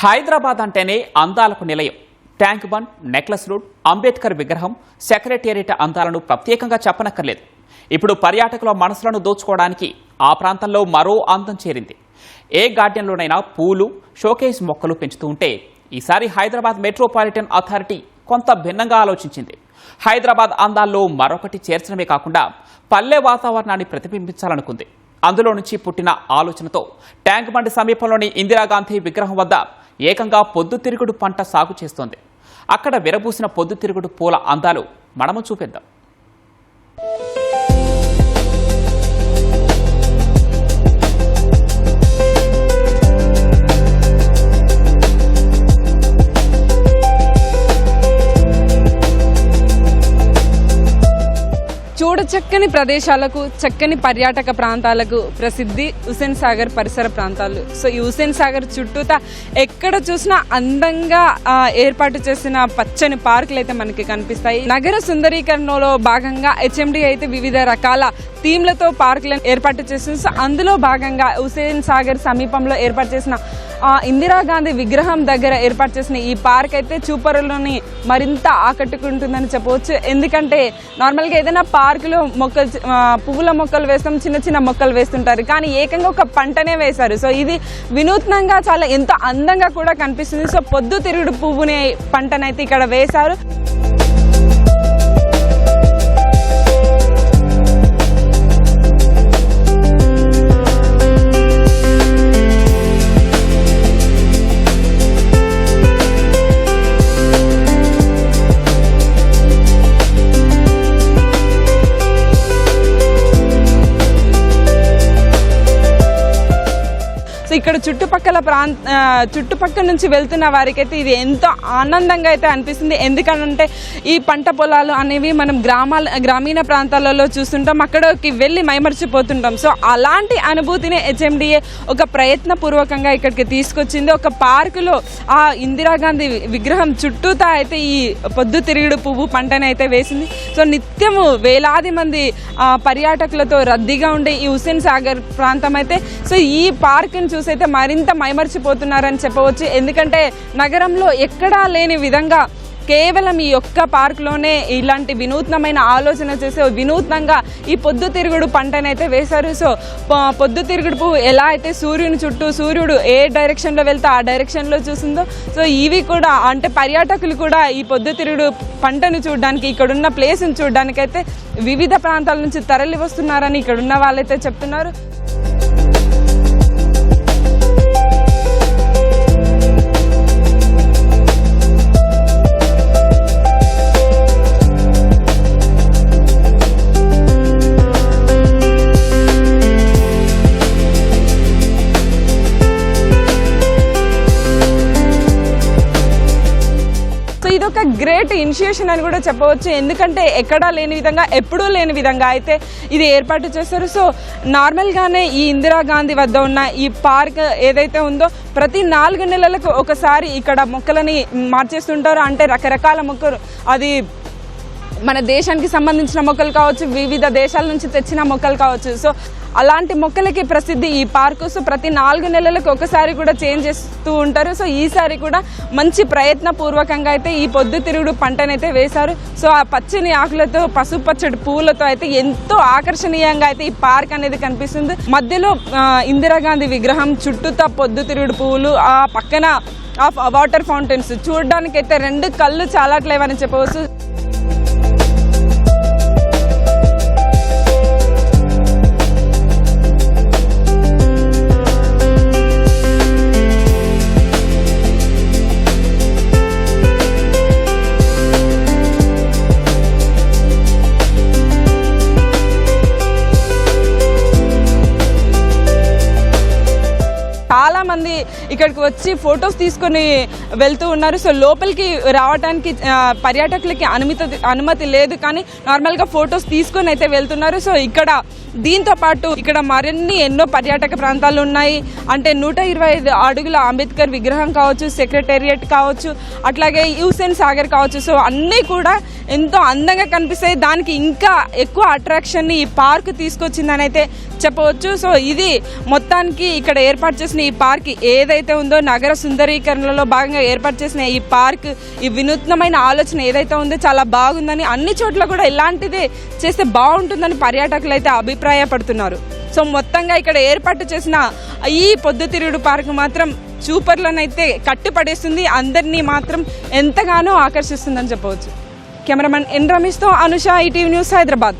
హైదరాబాద్ అంటేనే అందాలకు నిలయం. Tank bund, necklace road, Ambedkar విగ్రహం, సెక్రటేరియట్ అందాలను ప్రత్యేకంగా చెప్పనక్కర్లేదు. ఇప్పుడు పర్యాటకుల మనసులను దోచుకోవడానికి ఆ ప్రాంతంలో మరో అందం చేరింది. ఏ గార్డెన్లోనైనా పూలు, షోకేస్ మొక్కలు పెంచుతూ ఉంటే ఈసారి హైదరాబాద్ మెట్రోపాలిటన్ అథారిటీ కొంత భిన్నంగా ఆలోచించింది. హైదరాబాద్ అందాల్లో మరొకటి చేర్చడమే కాకుండా పల్లె వాతావరణాన్ని ప్రతిబింబించాలనుకుంది. అందులో నుంచి పుట్టిన ఆలోచనతో ట్యాంక్ బండ్ సమీపంలోని ఇందిరాగాంధీ విగ్రహం వద్ద ఏకంగా పొద్దుతిరుగుడు పంట సాగు చేస్తోంది. అక్కడ విరబూసిన పొద్దుతిరుగుడు పూల అందాలు మనము చూపిద్దాం. చక్కని ప్రదేశాలకు, చక్కని పర్యాటక ప్రాంతాలకు ప్రసిద్ధి హుస్సేన్ సాగర్ పరిసర ప్రాంతాలు. సో ఈ హుస్సేన్ సాగర్ చుట్టూతా ఎక్కడ చూసినా అందంగా ఏర్పాటు చేసిన పచ్చని పార్కులు అయితే మనకి కనిపిస్తాయి. నగర సుందరీకరణలో భాగంగా హెచ్ఎండి అయితే వివిధ రకాల థీమ్లతో పార్కులను ఏర్పాటు చేసింది. సో అందులో భాగంగా హుస్సేన్ సాగర్ సమీపంలో ఏర్పాటు చేసిన ఇందిరాగాంధీ విగ్రహం దగ్గర ఏర్పాటు చేసిన ఈ పార్క్ అయితే చూపరులని మరింత ఆకట్టుకుంటుందని చెప్పవచ్చు. ఎందుకంటే నార్మల్గా ఏదైనా పార్కులో మొక్కలు, పువ్వుల మొక్కలు వేస్తాం, చిన్న చిన్న మొక్కలు వేస్తుంటారు, కానీ ఏకంగా ఒక పంటనే వేశారు. సో ఇది వినూత్నంగా చాలా ఎంతో అందంగా కూడా కనిపిస్తుంది. సో పొద్దుతిరుగుడు పువ్వుని పంటనైతే ఇక్కడ వేశారు. ఇక్కడ చుట్టుపక్కల నుంచి వెళ్తున్న వారికైతే ఇది ఎంతో ఆనందంగా అయితే అనిపిస్తుంది. ఎందుకంటే ఈ పంట పొలాలు అనేవి మనం గ్రామీణ ప్రాంతాలలో చూస్తుంటాం, అక్కడికి వెళ్ళి మైమర్చిపోతుంటాం. సో అలాంటి అనుభూతిని హెచ్ఎండిఏ ఒక ప్రయత్నపూర్వకంగా ఇక్కడికి తీసుకొచ్చింది. ఒక పార్కులో ఆ ఇందిరాగాంధీ విగ్రహం చుట్టూతా అయితే ఈ పొద్దుతిరుగుడు పువ్వు పంటని అయితే వేసింది. సో నిత్యము వేలాది మంది పర్యాటకులతో రద్దీగా ఉండే ఈ హుస్సేన్ సాగర్ ప్రాంతం అయితే సో ఈ పార్కుని చూసి అయితే మరింత మైమర్చిపోతున్నారని చెప్పవచ్చు. ఎందుకంటే నగరంలో ఎక్కడా లేని విధంగా కేవలం ఈ ఒక్క పార్క్లోనే ఇలాంటి వినూత్నమైన ఆలోచన చేసి వినూత్నంగా ఈ పొద్దుతిరుగుడు పంటనైతే వేశారు. సో పొద్దుతిరుగుడు పువ్వు ఎలా అయితే సూర్యుని చుట్టూ, సూర్యుడు ఏ డైరెక్షన్లో వెళ్తే ఆ డైరెక్షన్లో చూసిందో, సో ఇవి కూడా అంటే పర్యాటకులు కూడా ఈ పొద్దుతిరుగుడు పంటను చూడడానికి, ఇక్కడున్న ప్లేస్ని చూడడానికి అయితే వివిధ ప్రాంతాల నుంచి తరలి వస్తున్నారని ఇక్కడున్న వాళ్ళైతే చెప్తున్నారు. ఇదొక గ్రేట్ ఇనిషియేషన్ అని కూడా చెప్పవచ్చు. ఎందుకంటే ఎక్కడా లేని విధంగా, ఎప్పుడూ లేని విధంగా అయితే ఇది ఏర్పాటు చేస్తారు. సో నార్మల్గానే ఈ ఇందిరాగాంధీ వద్ద ఉన్న ఈ పార్క్ ఏదైతే ఉందో ప్రతి 4 నెలలకు ఒకసారి ఇక్కడ మొక్కలని మార్చేస్తుంటారు. అంటే రకరకాల మొక్కలు, అది మన దేశానికి సంబంధించిన మొక్కలు కావచ్చు, వివిధ దేశాల నుంచి తెచ్చిన మొక్కలు కావచ్చు. సో అలాంటి మొక్కలకి ప్రసిద్ధి ఈ పార్కు. సో ప్రతి 4 నెలలకు ఒకసారి కూడా చేంజ్ చేస్తూ ఉంటారు. సో ఈసారి కూడా మంచి ప్రయత్నపూర్వకంగా అయితే ఈ పొద్దుతిరుగుడు పంటనైతే వేశారు. సో ఆ పచ్చని ఆకులతో, పసుపచ్చడి పువ్వులతో అయితే ఎంతో ఆకర్షణీయంగా అయితే ఈ పార్క్ అనేది కనిపిస్తుంది. మధ్యలో ఇందిరాగాంధీ విగ్రహం, చుట్టూతా పొద్దుతిరుగుడు పువ్వులు, ఆ పక్కన ఆ వాటర్ ఫౌంటైన్స్ చూడడానికి అయితే 2 కళ్ళు చాలట్లేవని చెప్పవచ్చు. చాలా మంది ఇక్కడికి వచ్చి ఫొటోస్ తీసుకొని వెళ్తూ ఉన్నారు. సో లోపలికి రావడానికి పర్యాటకులకి అనుమతి లేదు, కానీ నార్మల్గా ఫొటోస్ తీసుకొని అయితే వెళ్తున్నారు. సో ఇక్కడ దీంతో పాటు ఇక్కడ మరిన్ని ఎన్నో పర్యాటక ప్రాంతాలు ఉన్నాయి. అంటే 125 అడుగుల అంబేద్కర్ విగ్రహం కావచ్చు, సెక్రటేరియట్ కావచ్చు, అట్లాగే హుస్సేన్ సాగర్ కావచ్చు. సో అన్నీ కూడా ఎంతో అందంగా కనిపిస్తాయి. దానికి ఇంకా ఎక్కువ అట్రాక్షన్ని ఈ పార్క్ తీసుకొచ్చిందని అయితే చెప్పవచ్చు. సో ఇది మొత్తానికి ఇక్కడ ఏర్పాటు చేసిన ఈ పార్క్ ఏదైతే ఉందో నగర సుందరీకరణలో భాగంగా ఏర్పాటు చేసిన ఈ పార్క్, ఈ వినూత్నమైన ఆలోచన ఏదైతే ఉందో చాలా బాగుందని, అన్ని చోట్ల కూడా ఇలాంటిదే చేస్తే బాగుంటుందని పర్యాటకులు అయితే అభిప్రాయపడుతున్నారు. సో మొత్తంగా ఇక్కడ ఏర్పాటు చేసిన ఈ పొద్దుతిరుగుడు పార్క్ మాత్రం చూపర్లనైతే కట్టిపడేస్తుంది, అందరినీ మాత్రం ఎంతగానో ఆకర్షిస్తుందని చెప్పవచ్చు. కెమెరామెన్ ఎన్ రమేష్తో అనుష, ఈటీవీ న్యూస్, హైదరాబాద్.